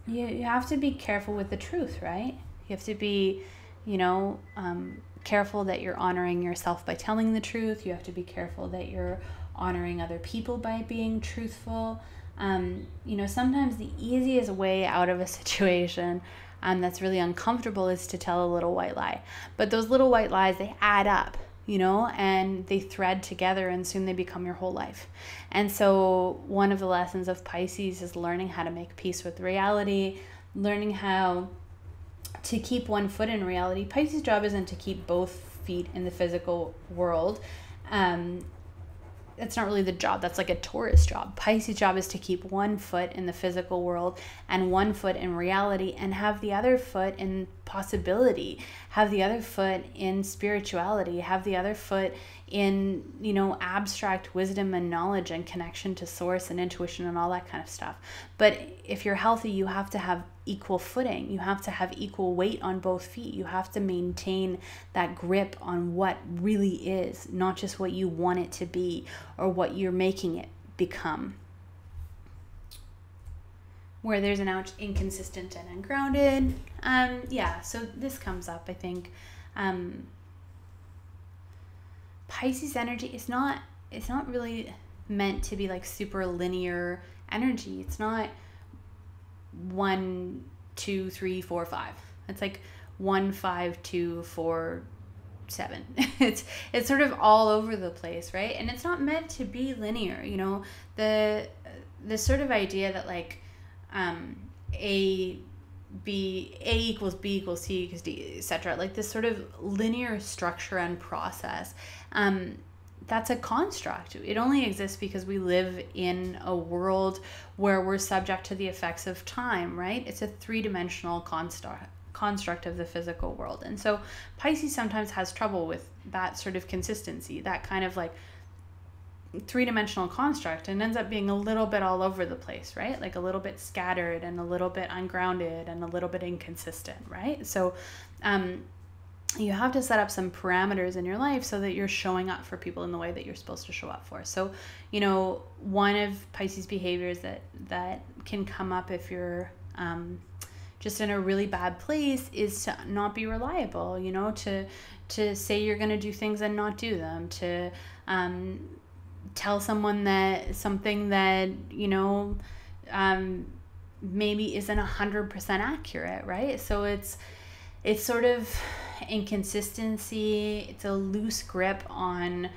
You have to be careful with the truth, right? You have to be, careful that you're honoring yourself by telling the truth. You have to be careful that you're honoring other people by being truthful. Sometimes the easiest way out of a situation that's really uncomfortable is to tell a little white lie. But those little white lies, they add up, and they thread together, and soon they become your whole life. And so one of the lessons of Pisces is learning how to make peace with reality, learning how to keep one foot in reality. Pisces' job isn't to keep both feet in the physical world. That's not really the job. That's like a Taurus job. Pisces' job is to keep one foot in the physical world and one foot in reality, and have the other foot in possibility, have the other foot in spirituality, have the other foot in, abstract wisdom and knowledge and connection to source and intuition and all that kind of stuff. But if you're healthy, you have to have equal footing. You have to have equal weight on both feet. You have to maintain that grip on what really is, not just what you want it to be or what you're making it become. where there's an inconsistent and ungrounded. Yeah, so this comes up, I think. Pisces energy is not really meant to be like super linear energy. It's not 1, 2, 3, 4, 5. It's like 1, 5, 2, 4, 7. It's sort of all over the place, right? And it's not meant to be linear, you know. The sort of idea that like A equals B equals C equals D, etc. Like this sort of linear structure and process. That's a construct. It only exists because we live in a world where we're subject to the effects of time, right? It's a three-dimensional construct of the physical world. And so Pisces sometimes has trouble with that sort of consistency, that kind of like three-dimensional construct, and ends up being a little bit all over the place, right? Like a little bit scattered and a little bit ungrounded and a little bit inconsistent, right? So you have to set up some parameters in your life so that you're showing up for people in the way that you're supposed to show up for. So, you know, one of Pisces behaviors that can come up if you're just in a really bad place is to not be reliable, you know, to say you're going to do things and not do them, to tell someone that something that, you know, maybe isn't 100% accurate, right? So it's sort of inconsistency. It's a loose grip on,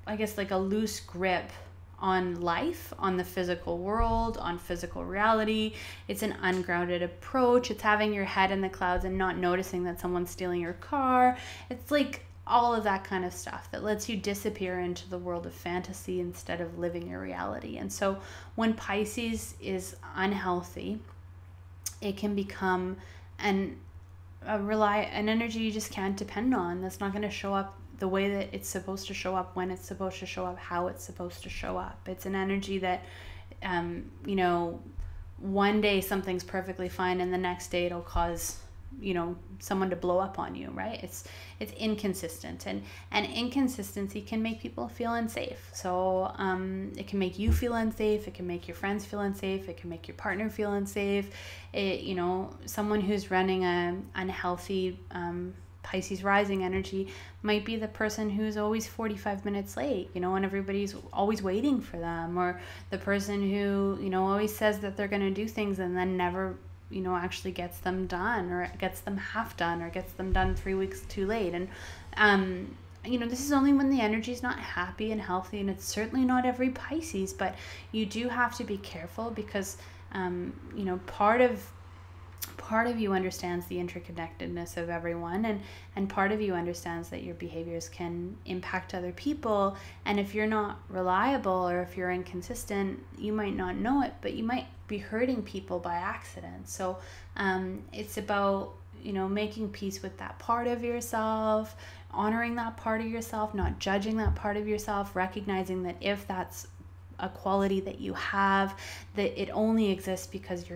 I guess, like a loose grip on life, on the physical world, on physical reality. It's an ungrounded approach. It's having your head in the clouds and not noticing that someone's stealing your car. It's like all of that kind of stuff that lets you disappear into the world of fantasy instead of living your reality. And so when Pisces is unhealthy, it can become an energy you just can't depend on, that's not going to show up the way that it's supposed to show up, when it's supposed to show up, how it's supposed to show up. It's an energy that, you know, one day something's perfectly fine and the next day it'll cause, you know, someone to blow up on you, right? It's inconsistent, and inconsistency can make people feel unsafe. So it can make you feel unsafe, it can make your friends feel unsafe, it can make your partner feel unsafe. You know, someone who's running a unhealthy Pisces rising energy might be the person who's always 45 minutes late, you know, and everybody's always waiting for them, or the person who, you know, always says that they're going to do things and then never, you know, actually gets them done, or gets them half done, or gets them done 3 weeks too late. And you know, this is only when the energy is not happy and healthy, and it's certainly not every Pisces, but you do have to be careful because you know, part of you understands the interconnectedness of everyone, and part of you understands that your behaviors can impact other people. And if you're not reliable, or if you're inconsistent, you might not know it, but you might be hurting people by accident. So it's about, you know, making peace with that part of yourself, honoring that part of yourself, not judging that part of yourself, recognizing that if that's a quality that you have, that it only exists because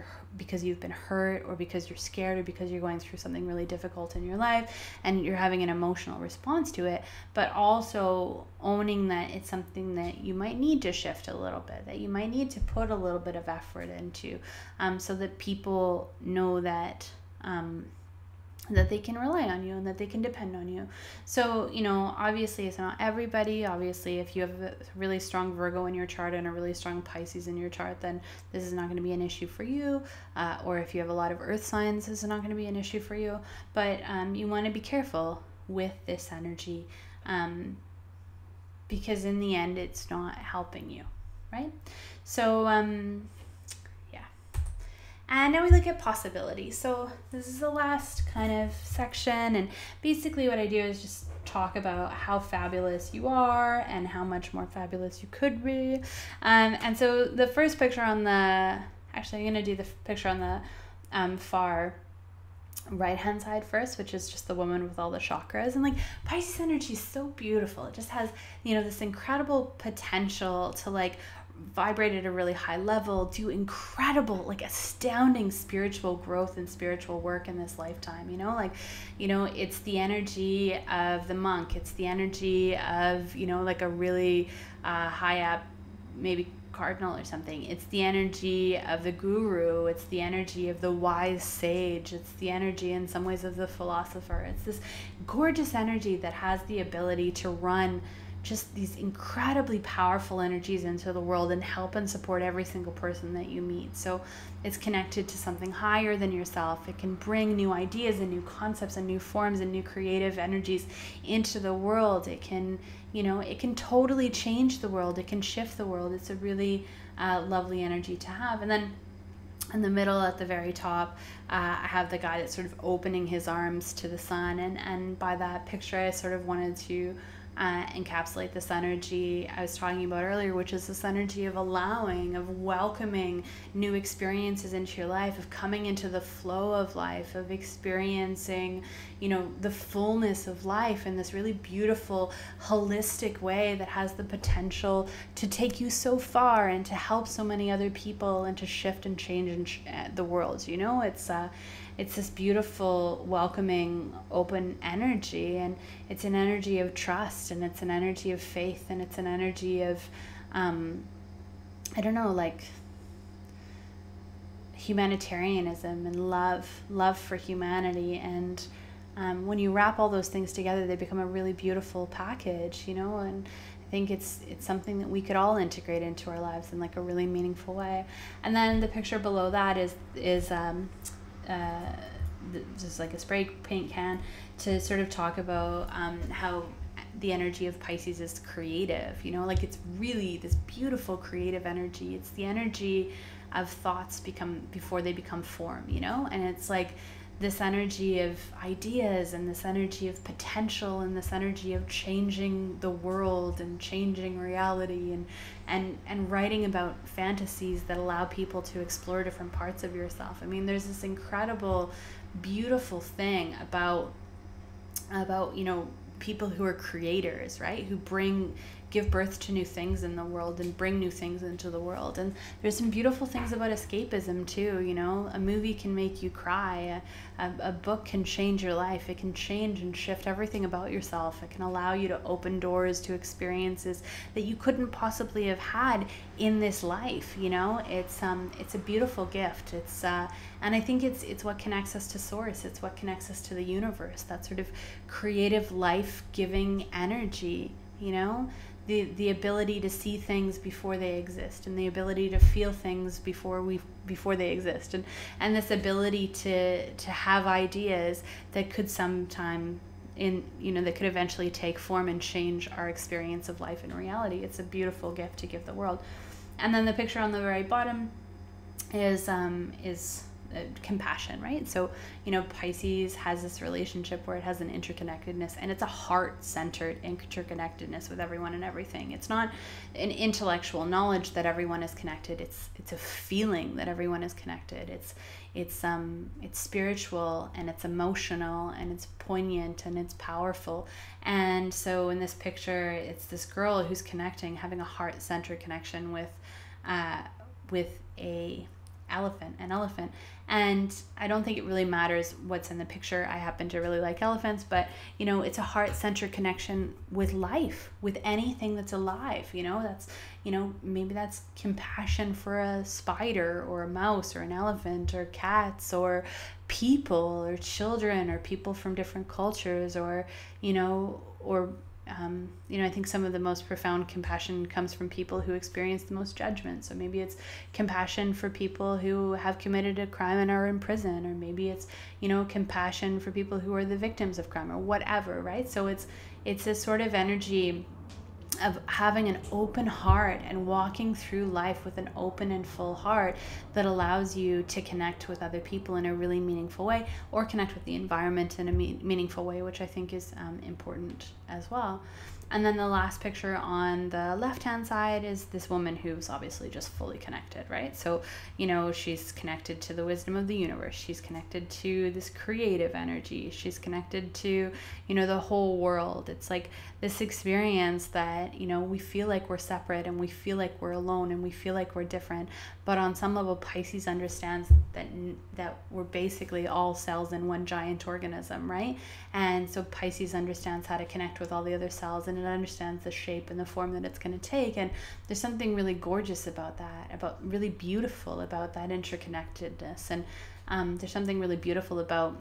you've been hurt, or because you're scared, or because you're going through something really difficult in your life and you're having an emotional response to it. But also owning that it's something that you might need to shift a little bit, that you might need to put a little bit of effort into, so that people know that that they can rely on you and that they can depend on you. So, you know, obviously it's not everybody. Obviously, if you have a really strong Virgo in your chart and a really strong Pisces in your chart, then this is not going to be an issue for you. Or if you have a lot of earth signs, this is not going to be an issue for you. But you want to be careful with this energy, because in the end, it's not helping you, right? So, and now we look at possibilities. So this is the last kind of section, and basically what I do is just talk about how fabulous you are and how much more fabulous you could be. And so the first picture on the, actually I'm going to do the picture on the far right hand side first, which is just the woman with all the chakras. And like Pisces energy is so beautiful. It just has, you know, this incredible potential to like vibrate at a really high level, do incredible, like astounding spiritual growth and spiritual work in this lifetime, you know, like, you know, it's the energy of the monk, it's the energy of, you know, like a really high up, maybe cardinal or something. It's the energy of the guru. It's the energy of the wise sage. It's the energy in some ways of the philosopher. It's this gorgeous energy that has the ability to run just these incredibly powerful energies into the world and help and support every single person that you meet. So it's connected to something higher than yourself. It can bring new ideas and new concepts and new forms and new creative energies into the world. It can, it can totally change the world. It can shift the world. It's a really lovely energy to have. And then in the middle at the very top, I have the guy that's sort of opening his arms to the sun. And by that picture, I sort of wanted to encapsulate this energy I was talking about earlier, which is this energy of allowing, of welcoming new experiences into your life, of coming into the flow of life, of experiencing, the fullness of life in this really beautiful, holistic way that has the potential to take you so far and to help so many other people and to shift and change the world. It's this beautiful, welcoming, open energy, and it's an energy of trust, and it's an energy of faith, and it's an energy of, humanitarianism and love for humanity. And when you wrap all those things together, they become a really beautiful package, and I think it's something that we could all integrate into our lives in like a really meaningful way. And then the picture below that is just like a spray paint can to sort of talk about how the energy of Pisces is creative, it's really this beautiful creative energy. It's the energy of thoughts before they become form, and it's like this energy of ideas and this energy of potential and this energy of changing the world and changing reality and writing about fantasies that allow people to explore different parts of yourself. I mean, there's this incredible, beautiful thing about people who are creators, right? Who give birth to new things in the world and bring new things into the world. And there's some beautiful things about escapism too. A movie can make you cry. A book can change your life. It can change and shift everything about yourself. It can allow you to open doors to experiences that you couldn't possibly have had in this life. It's a beautiful gift. And I think it's what connects us to source. It's what connects us to the universe. That sort of creative, life-giving energy. The ability to see things before they exist, and the ability to feel things before they exist, and this ability to have ideas that could sometime that could eventually take form and change our experience of life and reality. It's a beautiful gift to give the world. And then the picture on the very bottom is compassion, right? So, Pisces has this relationship where it has an interconnectedness, and it's a heart-centered interconnectedness with everyone and everything. It's not an intellectual knowledge that everyone is connected. It's a feeling that everyone is connected. It's spiritual, and it's emotional, and it's poignant, and it's powerful. And so in this picture, it's this girl who's having a heart-centered connection with an elephant. And I don't think it really matters what's in the picture. I happen to really like elephants, but it's a heart-centered connection with life, with anything that's alive. That's maybe that's compassion for a spider or a mouse or an elephant or cats or people or children or people from different cultures or I think some of the most profound compassion comes from people who experience the most judgment. So maybe it's compassion for people who have committed a crime and are in prison, or maybe it's, compassion for people who are the victims of crime or whatever, right? So it's this sort of energy of having an open heart and walking through life with an open and full heart that allows you to connect with other people in a really meaningful way, or connect with the environment in a meaningful way, which I think is important as well. And then the last picture on the left-hand side is this woman who's obviously just fully connected, right? So, she's connected to the wisdom of the universe. She's connected to this creative energy. She's connected to, the whole world. It's like this experience that, we feel like we're separate, and we feel like we're alone, and we feel like we're different. But on some level, Pisces understands that we're basically all cells in one giant organism, right? And so Pisces understands how to connect with all the other cells in it understands the shape and the form that it's going to take. And there's something really gorgeous about that, about really beautiful about that interconnectedness. And there's something really beautiful about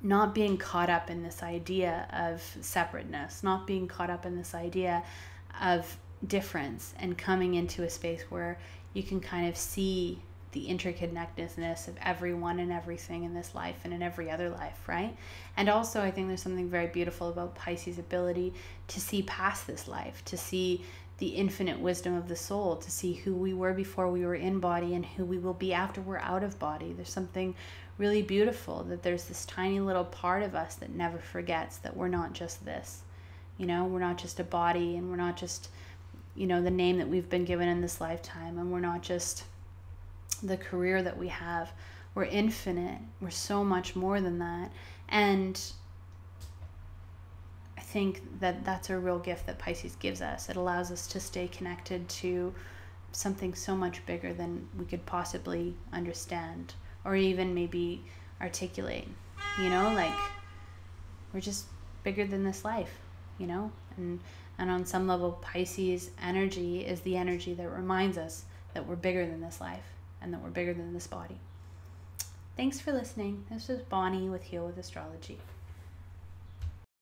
not being caught up in this idea of separateness, not being caught up in this idea of difference, and coming into a space where you can kind of see the interconnectedness of everyone and everything in this life and in every other life, right? And also, I think there's something very beautiful about Pisces' ability to see past this life, to see the infinite wisdom of the soul, to see who we were before we were in body and who we will be after we're out of body. There's something really beautiful that there's this tiny little part of us that never forgets that we're not just this, we're not just a body, and we're not just, the name that we've been given in this lifetime, and we're not just the career that we have. We're infinite. We're so much more than that. And I think that that's a real gift that Pisces gives us. It allows us to stay connected to something so much bigger than we could possibly understand or even maybe articulate, like we're just bigger than this life, and on some level, Pisces energy is the energy that reminds us that we're bigger than this life and that we're bigger than this body. Thanks for listening. This was Bonnie with Heal with Astrology.